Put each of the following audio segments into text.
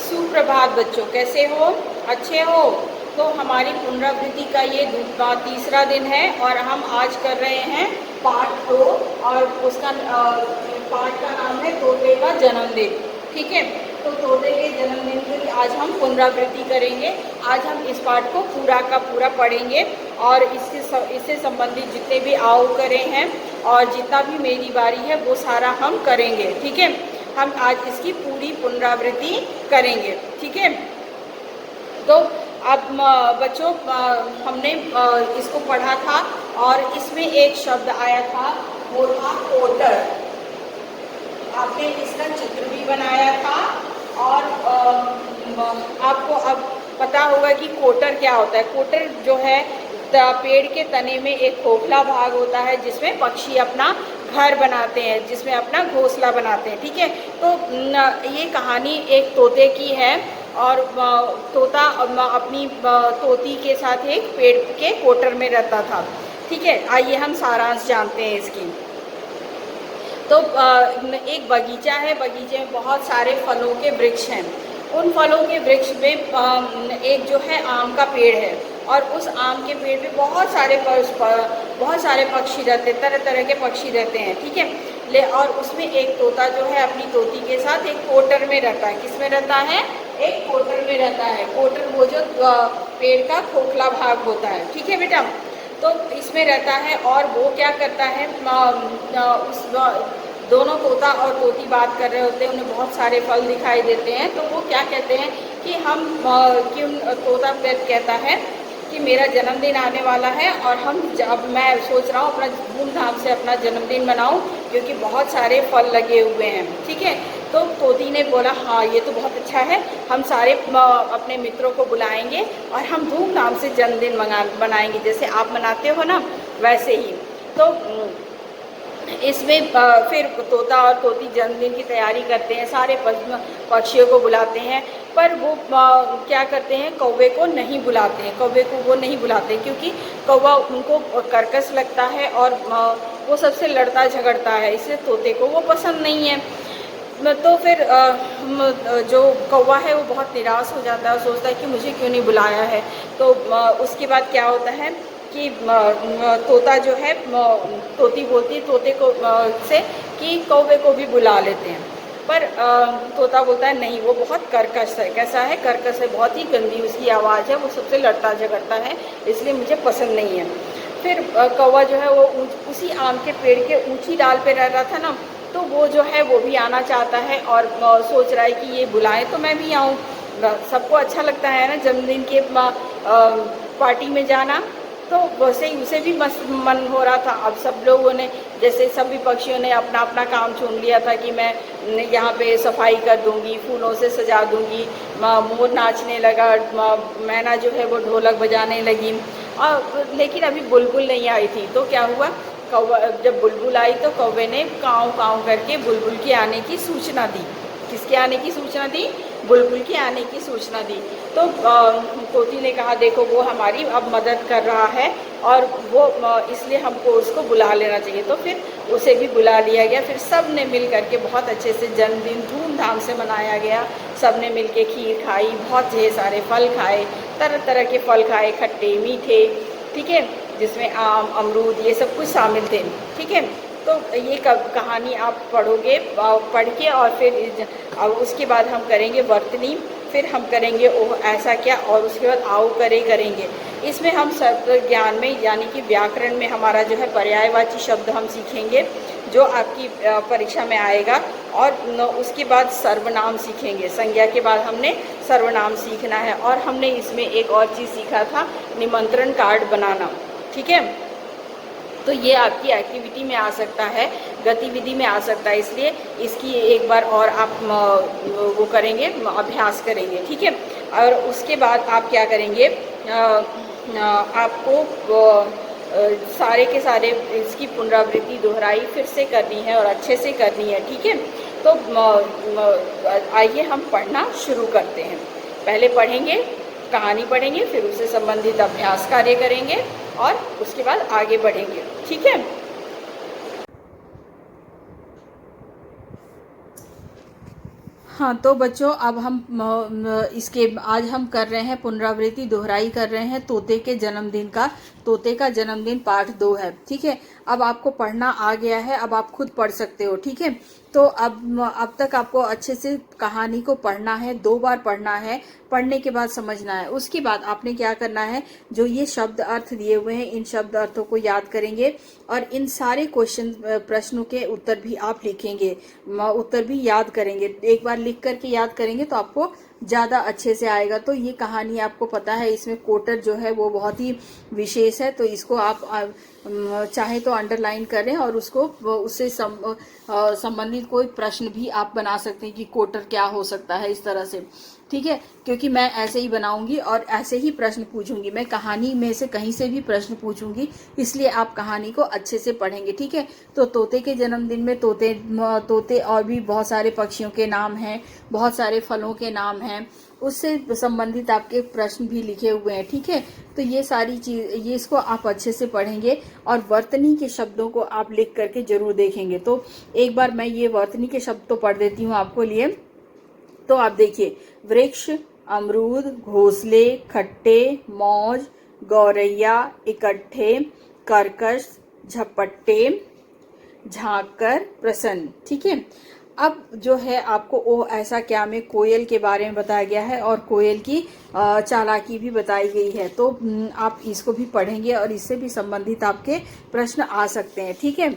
सुप्रभात बच्चों, कैसे हो? अच्छे हो? तो हमारी पुनरावृत्ति का ये तीसरा दिन है और हम आज कर रहे हैं पार्ट 2 और उसका पार्ट का नाम है तोते का जन्मदिन। ठीक है, तो तोते के जन्मदिन की आज हम पुनरावृत्ति करेंगे। आज हम इस पार्ट को पूरा का पूरा पढ़ेंगे और इससे संबंधित जितने भी आओ करे हैं और जितना भी मेरी बारी है वो सारा हम करेंगे। ठीक है, हम आज इसकी पूरी पुनरावृत्ति करेंगे। ठीक है, तो अब बच्चों हमने इसको पढ़ा था और इसमें एक शब्द आया था, वो था कोटर। आपने इसका चित्र भी बनाया था और आपको अब पता होगा कि कोटर क्या होता है। कोटर जो है पेड़ के तने में एक खोखला भाग होता है जिसमें पक्षी अपना घर बनाते हैं, जिसमें अपना घोंसला बनाते हैं। ठीक है, तो ये कहानी एक तोते की है और तोता अपनी तोती के साथ एक पेड़ के कोटर में रहता था। ठीक है, आइए हम सारांश जानते हैं इसकी। तो एक बगीचा है, बगीचे में बहुत सारे फलों के वृक्ष हैं। उन फलों के वृक्ष में एक जो है आम का पेड़ है और उस आम के पेड़ पे बहुत सारे पक्षी रहते हैं, तरह तरह के पक्षी रहते हैं। ठीक है, और उसमें एक तोता जो है अपनी तोती के साथ एक कोटर में रहता है। किस में रहता है? एक कोटर में रहता है। कोटर वो जो पेड़ का खोखला भाग होता है। ठीक है बेटा, तो इसमें रहता है और वो क्या करता है, उस दोनों तोता और तोती बात कर रहे होते हैं, उन्हें बहुत सारे फल दिखाई देते हैं। तो वो क्या कहते हैं कि तोता कहता है कि मेरा जन्मदिन आने वाला है और अब मैं सोच रहा हूँ अपना धूमधाम से अपना जन्मदिन मनाऊँ क्योंकि बहुत सारे फल लगे हुए हैं। ठीक है, तो तोती ने बोला हाँ ये तो बहुत अच्छा है, हम सारे अपने मित्रों को बुलाएंगे और हम धूमधाम से जन्मदिन बनाएंगे, जैसे आप मनाते हो ना वैसे ही। तो इसमें फिर तोता और तोती जन्मदिन की तैयारी करते हैं, सारे पक्षियों को बुलाते हैं, पर वो क्या करते हैं, कौवे को नहीं बुलाते हैं। कौवे को वो नहीं बुलाते क्योंकि कौवा उनको कर्कश लगता है और वो सबसे लड़ता झगड़ता है, इसलिए तोते को वो पसंद नहीं है। तो फिर जो कौवा है वो बहुत निराश हो जाता है और सोचता है कि मुझे क्यों नहीं बुलाया है। तो उसके बाद क्या होता है कि तोता जो है, तोती बोलती है तोते को से कि कौवे को भी बुला लेते हैं, पर तोता बोलता है नहीं, वो बहुत कर्कश है। कैसा है? कर्कश है, बहुत ही गंदी उसकी आवाज़ है, वो सबसे लड़ता झगड़ता है, इसलिए मुझे पसंद नहीं है। फिर कौवा जो है वो उसी आम के पेड़ के ऊंची डाल पे रह रहा था ना, तो वो जो है वो भी आना चाहता है और सोच रहा है कि ये बुलाएं तो मैं भी आऊँ। सबको अच्छा लगता है ना जन्मदिन के पार्टी में जाना, तो वैसे ही उसे भी मन हो रहा था। अब सब लोगों ने, जैसे सभी पक्षियों ने अपना अपना काम चुन लिया था कि मैं यहाँ पे सफाई कर दूँगी, फूलों से सजा दूँगी, मोर नाचने लगा, मैना जो है वो ढोलक बजाने लगी। और लेकिन अभी बुलबुल नहीं आई थी, तो क्या हुआ, कौवा जब बुलबुल आई तो कौवे ने काँव काँव करके बुलबुल के आने की सूचना दी। किसके आने की सूचना दी? बुलबुल के आने की सूचना दी। तो तोती ने कहा देखो वो हमारी अब मदद कर रहा है और वो इसलिए हमको उसको बुला लेना चाहिए। तो फिर उसे भी बुला लिया गया। फिर सब ने मिल करके बहुत अच्छे से जन्मदिन धूमधाम से मनाया गया। सब ने मिल के खीर खाई, बहुत ढेर सारे फल खाए, तरह तरह के फल खाए, खट्टे मीठे। ठीक है, जिसमें आम अमरूद ये सब कुछ शामिल थे। ठीक है, तो ये कहानी आप पढ़ोगे, पढ़ के और फिर उसके बाद हम करेंगे वर्तनी, फिर हम करेंगे ओह ऐसा क्या, और उसके बाद आओ करे करेंगे। इसमें हम शब्द ज्ञान में यानी कि व्याकरण में हमारा जो है पर्यायवाची शब्द हम सीखेंगे जो आपकी परीक्षा में आएगा, और उसके बाद सर्वनाम सीखेंगे। संज्ञा के बाद हमने सर्वनाम सीखना है। और हमने इसमें एक और चीज़ सीखा था, निमंत्रण कार्ड बनाना। ठीक है, तो ये आपकी एक्टिविटी में आ सकता है, गतिविधि में आ सकता है, इसलिए इसकी एक बार और आप वो करेंगे, अभ्यास करेंगे। ठीक है, और उसके बाद आप क्या करेंगे, आपको सारे के सारे इसकी पुनरावृत्ति दोहराई फिर से करनी है और अच्छे से करनी है। ठीक है, तो आइए हम पढ़ना शुरू करते हैं। पहले पढ़ेंगे, कहानी पढ़ेंगे, फिर उससे संबंधित अभ्यास कार्य करेंगे और उसके बाद आगे बढ़ेंगे। ठीक है, हाँ, तो बच्चों अब हम इसके आज हम कर रहे हैं पुनरावृत्ति दोहराई कर रहे हैं तोते के जन्मदिन का। तोते का जन्मदिन पाठ 2 है, ठीक है। अब आपको पढ़ना आ गया है, अब आप खुद पढ़ सकते हो, ठीक है। तो अब तक आपको अच्छे से कहानी को पढ़ना है, 2 बार पढ़ना है, पढ़ने के बाद समझना है। उसके बाद आपने क्या करना है, जो ये शब्द अर्थ दिए हुए हैं इन शब्द अर्थों को याद करेंगे और इन सारे प्रश्नों के उत्तर भी आप लिखेंगे, उत्तर भी याद करेंगे। एक बार लिख करके याद करेंगे तो आपको ज़्यादा अच्छे से आएगा। तो ये कहानी आपको पता है, इसमें कोटर जो है वो बहुत ही विशेष है, तो इसको आप चाहे तो अंडरलाइन करें और उसको उससे संबंधित कोई प्रश्न भी आप बना सकते हैं कि कोटर क्या हो सकता है, इस तरह से, ठीक है। क्योंकि मैं ऐसे ही बनाऊंगी और ऐसे ही प्रश्न पूछूंगी, मैं कहानी में से कहीं से भी प्रश्न पूछूंगी, इसलिए आप कहानी को अच्छे से पढ़ेंगे, ठीक है। तो तोते के जन्मदिन में तोते और भी बहुत सारे पक्षियों के नाम हैं, बहुत सारे फलों के नाम हैं, उससे संबंधित आपके प्रश्न भी लिखे हुए हैं, ठीक है। तो ये सारी चीज, ये इसको आप अच्छे से पढ़ेंगे और वर्तनी के शब्दों को आप लिख करके जरूर देखेंगे। तो एक बार मैं ये वर्तनी के शब्द तो पढ़ देती हूँ आपको लिए। तो आप देखिए, वृक्ष, अमरूद, घोंसले, खट्टे, मौज, गौरैया, इकट्ठे, कर्कश, झपट्टे, झांककर, प्रसन्न, ठीक है। अब जो है आपको ओ ऐसा क्या में कोयल के बारे में बताया गया है और कोयल की चालाकी भी बताई गई है। तो आप इसको भी पढ़ेंगे और इससे भी संबंधित आपके प्रश्न आ सकते हैं, ठीक है।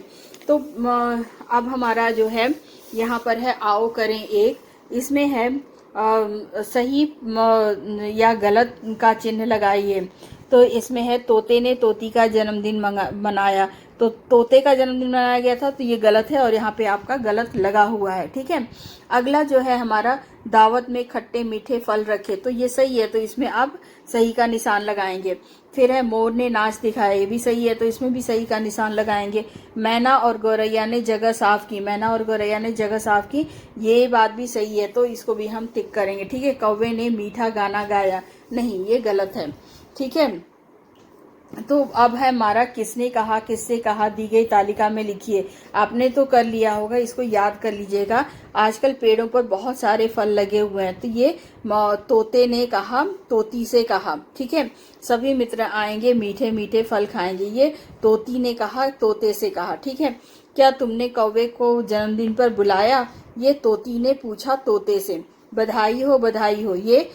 तो अब हमारा जो है यहाँ पर है आओ करें एक, इसमें है सही या गलत का चिन्ह लगाइए। तो इसमें है तोते ने तोती का जन्मदिन मनाया, तो तोते का जन्मदिन मनाया गया था, तो ये गलत है और यहाँ पे आपका गलत लगा हुआ है, ठीक है। अगला जो है हमारा दावत में खट्टे मीठे फल रखे, तो ये सही है, तो इसमें आप सही का निशान लगाएंगे। फिर है मोर ने नाच दिखाया, ये भी सही है, तो इसमें भी सही का निशान लगाएंगे। मैना और गौरैया ने जगह साफ की, मैना और गौरैया ने जगह साफ की, ये बात भी सही है, तो इसको भी हम टिक करेंगे, ठीक है। कौवे ने मीठा गाना गाया, नहीं, ये गलत है, ठीक है। तो अब है हमारा किसने कहा, किससे कहा, दी गई तालिका में लिखिए। आपने तो कर लिया होगा, इसको याद कर लीजिएगा। आजकल पेड़ों पर बहुत सारे फल लगे हुए हैं, तो ये तोते ने कहा, तोती से कहा, ठीक है। सभी मित्र आएंगे, मीठे मीठे फल खाएंगे, ये तोती ने कहा, तोते से कहा, ठीक है। क्या तुमने कौवे को जन्मदिन पर बुलाया, ये तोती ने पूछा तोते से। बधाई हो, ये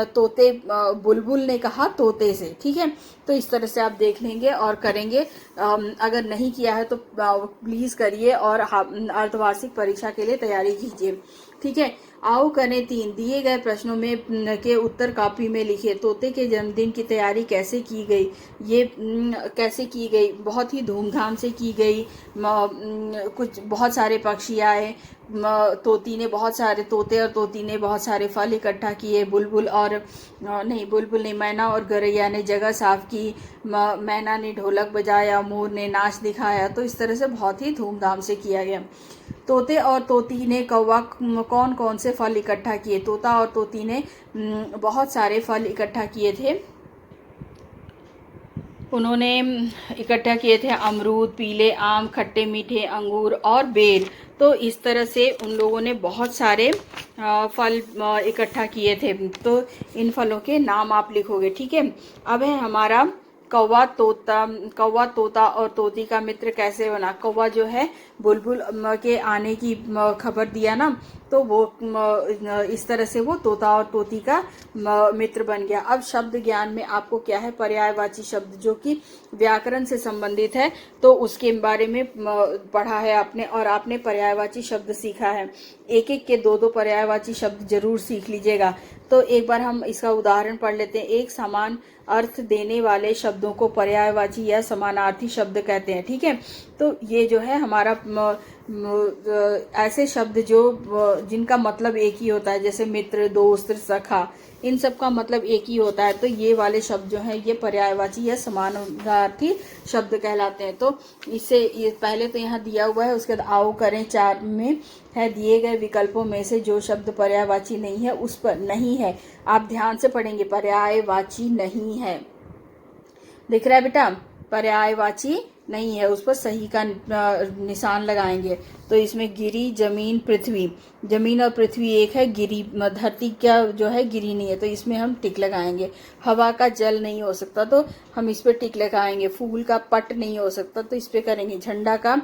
तोते बुलबुल ने कहा तोते से, ठीक है। तो इस तरह से आप देख लेंगे और करेंगे। अगर नहीं किया है तो प्लीज करिए और अर्धवार्षिक परीक्षा के लिए तैयारी कीजिए, ठीक है। आओ करें 3, दिए गए प्रश्नों में के उत्तर कॉपी में लिखिए। तोते के जन्मदिन की तैयारी कैसे की गई, ये कैसे की गई, बहुत ही धूमधाम से की गई। कुछ बहुत सारे पक्षी आए, तोते और तोती ने बहुत सारे फल इकट्ठा किए। बुलबुल नहीं, मैना और गौरैया ने जगह साफ की, मैना ने ढोलक बजाया, मोर ने नाच दिखाया। तो इस तरह से बहुत ही धूमधाम से किया गया। तोते और तोती ने कौन कौन से फल इकट्ठा किए। तोता और तोती ने बहुत सारे फल इकट्ठा किए थे। उन्होंने इकट्ठा किए थे अमरूद, पीले आम, खट्टे मीठे अंगूर और बेर। तो इस तरह से उन लोगों ने बहुत सारे फल इकट्ठा किए थे। तो इन फलों के नाम आप लिखोगे, ठीक है। अब है हमारा कौवा तोता और तोती का मित्र कैसे बना। कौवा जो है बुलबुल के आने की खबर दिया ना, तो वो इस तरह से वो तोता और तोती का मित्र बन गया। अब शब्द ज्ञान में आपको क्या है, पर्यायवाची शब्द जो कि व्याकरण से संबंधित है, तो उसके बारे में पढ़ा है आपने और आपने पर्यायवाची शब्द सीखा है। एक एक के 2-2 पर्यायवाची शब्द जरूर सीख लीजिएगा। तो एक बार हम इसका उदाहरण पढ़ लेते हैं। एक समान अर्थ देने वाले शब्दों को पर्यायवाची या समानार्थी शब्द कहते हैं, ठीक है। तो ये जो है हमारा ऐसे शब्द जिनका मतलब एक ही होता है, जैसे मित्र, दोस्त, सखा, इन सब का मतलब एक ही होता है। तो ये वाले शब्द जो हैं ये पर्यायवाची या समानार्थी शब्द कहलाते हैं। तो इससे ये पहले तो यहाँ दिया हुआ है, उसके बाद आओ करें 4 में है दिए गए विकल्पों में से जो शब्द पर्यायवाची नहीं है उस पर नहीं है। आप ध्यान से पढ़ेंगे, पर्यायवाची नहीं है। दिख रहा है बेटा, पर्यायवाची नहीं है उस पर सही का निशान लगाएंगे। तो इसमें गिरी, जमीन, पृथ्वी, जमीन और पृथ्वी एक है, गिरी धरती क्या जो है गिरी नहीं है, तो इसमें हम टिक लगाएंगे। हवा का जल नहीं हो सकता तो हम इस पर टिक लगाएंगे। फूल का पट नहीं हो सकता तो इस पर करेंगे। झंडा का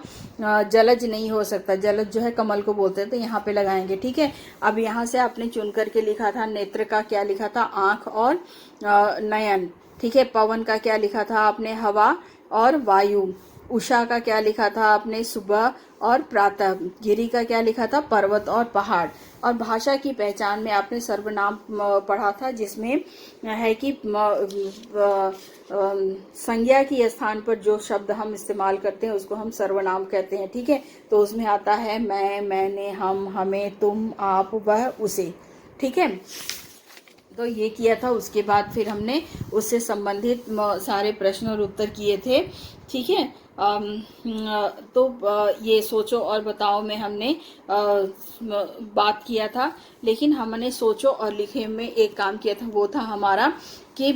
जलज नहीं हो सकता, जलज जो है कमल को बोलते हैं, तो यहाँ पे लगाएंगे। ठीक है, अब यहाँ से आपने चुन करके लिखा था नेत्र का क्या लिखा था, आंख और नयन। ठीक है, पवन का क्या लिखा था आपने, हवा और वायु। उषा का क्या लिखा था आपने, सुबह और प्रातः। गिरी का क्या लिखा था, पर्वत और पहाड़। और भाषा की पहचान में आपने सर्वनाम पढ़ा था, जिसमें है कि संज्ञा की स्थान पर जो शब्द हम इस्तेमाल करते हैं उसको हम सर्वनाम कहते हैं। ठीक है, तो उसमें आता है मैं, मैंने, हम, हमें, तुम, आप, वह, उसे। ठीक है, तो ये किया था। उसके बाद फिर हमने उससे संबंधित सारे प्रश्न और उत्तर किए थे। ठीक है, तो ये सोचो और बताओ में हमने बात किया था, लेकिन हमने सोचो और लिखे में एक काम किया था, वो था हमारा कि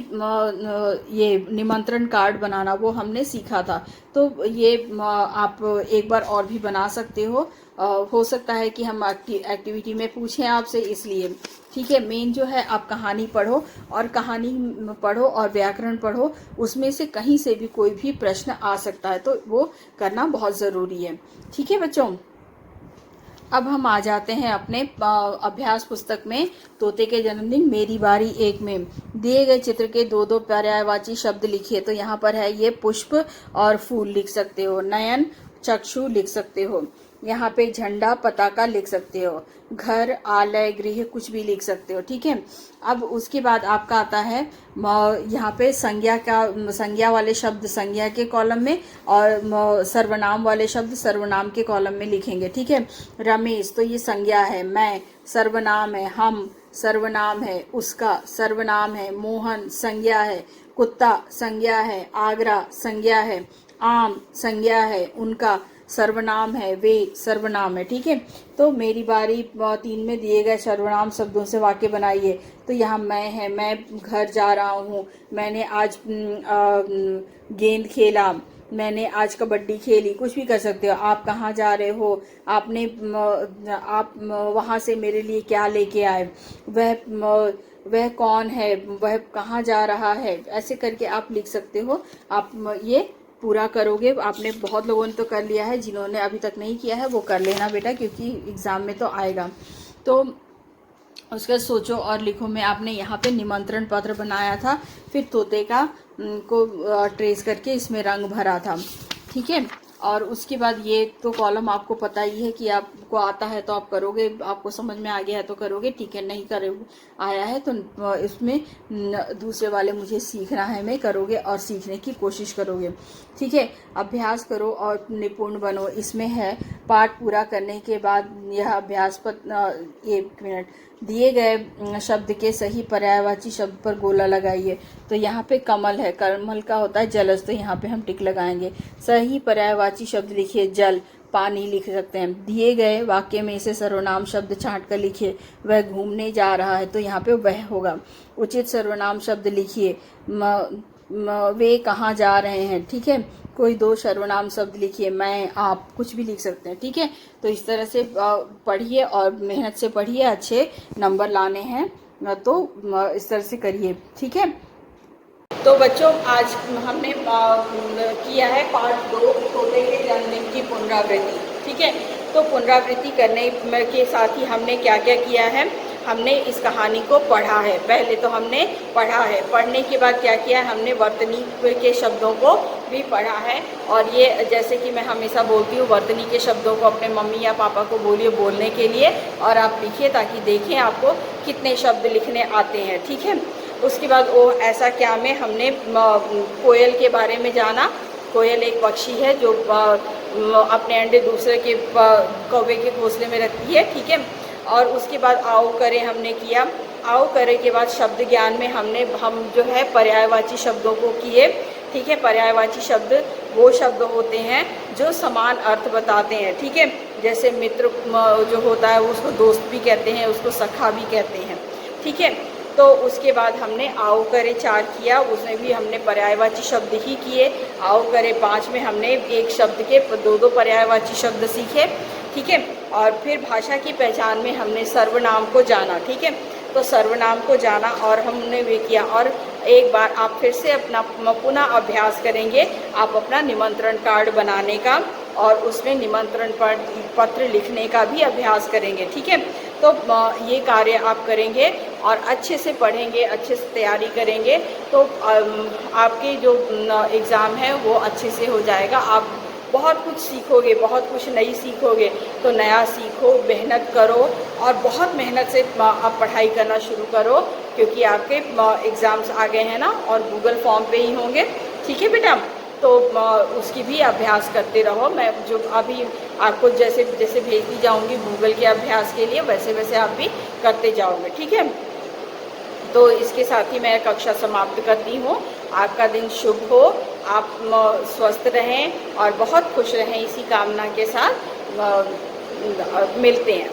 ये निमंत्रण कार्ड बनाना, वो हमने सीखा था। तो ये आप एक बार और भी बना सकते हो सकता है कि हम एक्टिविटी में पूछें आपसे, इसलिए। ठीक है, मेन जो है आप कहानी पढ़ो, और कहानी पढ़ो और व्याकरण पढ़ो, उसमें से कहीं से भी कोई भी प्रश्न आ सकता है, तो वो करना बहुत ज़रूरी है। ठीक है बच्चों, अब हम आ जाते हैं अपने अभ्यास पुस्तक में। तोते के जन्मदिन मेरी बारी एक में दिए गए चित्र के दो दो पर्यायवाची शब्द लिखिए। तो यहाँ पर है ये पुष्प और फूल लिख सकते हो, नयन, चक्षु लिख सकते हो, यहाँ पे झंडा, पताका लिख सकते हो, घर, आलय, गृह कुछ भी लिख सकते हो। ठीक है, अब उसके बाद आपका आता है यहाँ पे संज्ञा वाले शब्द संज्ञा के कॉलम में, और सर्वनाम वाले शब्द सर्वनाम के कॉलम में लिखेंगे। ठीक है, रमेश तो ये संज्ञा है, मैं सर्वनाम है, हम सर्वनाम है, उसका सर्वनाम है, मोहन संज्ञा है, कुत्ता संज्ञा है, आगरा संज्ञा है, आम संज्ञा है, उनका सर्वनाम है, वे सर्वनाम है। ठीक है, तो मेरी बारी 3 में दिए गए सर्वनाम शब्दों से वाक्य बनाइए। तो यहाँ मैं है, मैं घर जा रहा हूँ, मैंने आज गेंद खेला, मैंने आज कबड्डी खेली, कुछ भी कर सकते हो। आप कहाँ जा रहे हो, आप वहाँ से मेरे लिए क्या लेके आए, वह कौन है, वह कहाँ जा रहा है, ऐसे करके आप लिख सकते हो। आप ये पूरा करोगे, आपने बहुत लोगों ने तो कर लिया है, जिन्होंने अभी तक नहीं किया है वो कर लेना बेटा, क्योंकि एग्ज़ाम में तो आएगा। तो उसका सोचो और लिखो में आपने यहाँ पे निमंत्रण पत्र बनाया था, फिर तोते का को ट्रेस करके इसमें रंग भरा था। ठीक है, और उसके बाद ये तो कॉलम आपको पता ही है कि आपको आता है तो आप करोगे, आपको समझ में आ गया है तो करोगे। ठीक है, नहीं करे आया है तो इसमें दूसरे वाले मुझे सीखना है में करोगे और सीखने की कोशिश करोगे। ठीक है, अभ्यास करो और निपुण बनो। इसमें है पाठ पूरा करने के बाद यह अभ्यास पत्र, 1 मिनट, दिए गए शब्द के सही पर्यायवाची शब्द पर गोला लगाइए। तो यहाँ पे कमल है, कमल का होता है जलज, तो यहाँ पे हम टिक लगाएंगे। सही पर्यायवाची शब्द लिखिए, जल, पानी लिख सकते हैं। दिए गए वाक्य में से सर्वनाम शब्द छांट कर लिखिए, वह घूमने जा रहा है, तो यहाँ पे वह होगा। उचित सर्वनाम शब्द लिखिए, वे कहाँ जा रहे हैं। ठीक है, कोई 2 सर्वनाम शब्द लिखिए, मैं, आप, कुछ भी लिख सकते हैं। ठीक है, तो इस तरह से पढ़िए और मेहनत से पढ़िए, अच्छे नंबर लाने हैं तो इस तरह से करिए। ठीक है, तो बच्चों आज हमने किया है पार्ट 2 तोते के जन्मदिन की पुनरावृत्ति। ठीक है, तो पुनरावृत्ति करने के साथ ही हमने क्या क्या किया है, हमने इस कहानी को पढ़ा है। पहले तो हमने पढ़ा है, पढ़ने के बाद क्या किया है, हमने वर्तनी के शब्दों को भी पढ़ा है। और ये जैसे कि मैं हमेशा बोलती हूँ, वर्तनी के शब्दों को अपने मम्मी या पापा को बोलिए बोलने के लिए, और आप लिखिए ताकि देखें आपको कितने शब्द लिखने आते हैं। ठीक है, उसके बाद वो ऐसा क्या में हमने कोयल के बारे में जाना। कोयल एक पक्षी है जो अपने अंडे दूसरे के कौवे के घोंसले में रखती है। ठीक है, और उसके बाद आओ करें हमने किया। आओ करें के बाद शब्द ज्ञान में हम जो है पर्यायवाची शब्दों को किए। ठीक है, पर्यायवाची शब्द वो शब्द होते हैं जो समान अर्थ बताते हैं। ठीक है, जैसे मित्र जो होता है उसको दोस्त भी कहते हैं, उसको सखा भी कहते हैं। ठीक है, तो उसके बाद हमने आओ करे 4 किया, उसमें भी हमने पर्यायवाची शब्द ही किए। आओ करे 5 में हमने एक शब्द के 2-2 पर्यायवाची शब्द सीखे, ठीक है। और फिर भाषा की पहचान में हमने सर्वनाम को जाना, ठीक है। तो सर्वनाम को जाना और हमने वे किया। और एक बार आप फिर से अपना पुनः अभ्यास करेंगे, आप अपना निमंत्रण कार्ड बनाने का और उसमें निमंत्रण पत्र लिखने का भी अभ्यास करेंगे, ठीक है। तो ये कार्य आप करेंगे और अच्छे से पढ़ेंगे, अच्छे से तैयारी करेंगे, तो आपके जो एग्ज़ाम है वो अच्छे से हो जाएगा। आप बहुत कुछ सीखोगे, बहुत कुछ नई सीखोगे। तो नया सीखो, मेहनत करो और बहुत मेहनत से आप पढ़ाई करना शुरू करो, क्योंकि आपके एग्ज़ाम्स आ गए हैं ना, और गूगल फॉर्म पे ही होंगे, ठीक है बेटा। तो उसकी भी अभ्यास करते रहो। मैं जो अभी आपको जैसे जैसे भेजती जाऊंगी गूगल के अभ्यास के लिए, वैसे वैसे आप भी करते जाओगे, ठीक है। तो इसके साथ ही मैं कक्षा समाप्त करती हूँ। आपका दिन शुभ हो, आप स्वस्थ रहें और बहुत खुश रहें, इसी कामना के साथ मिलते हैं।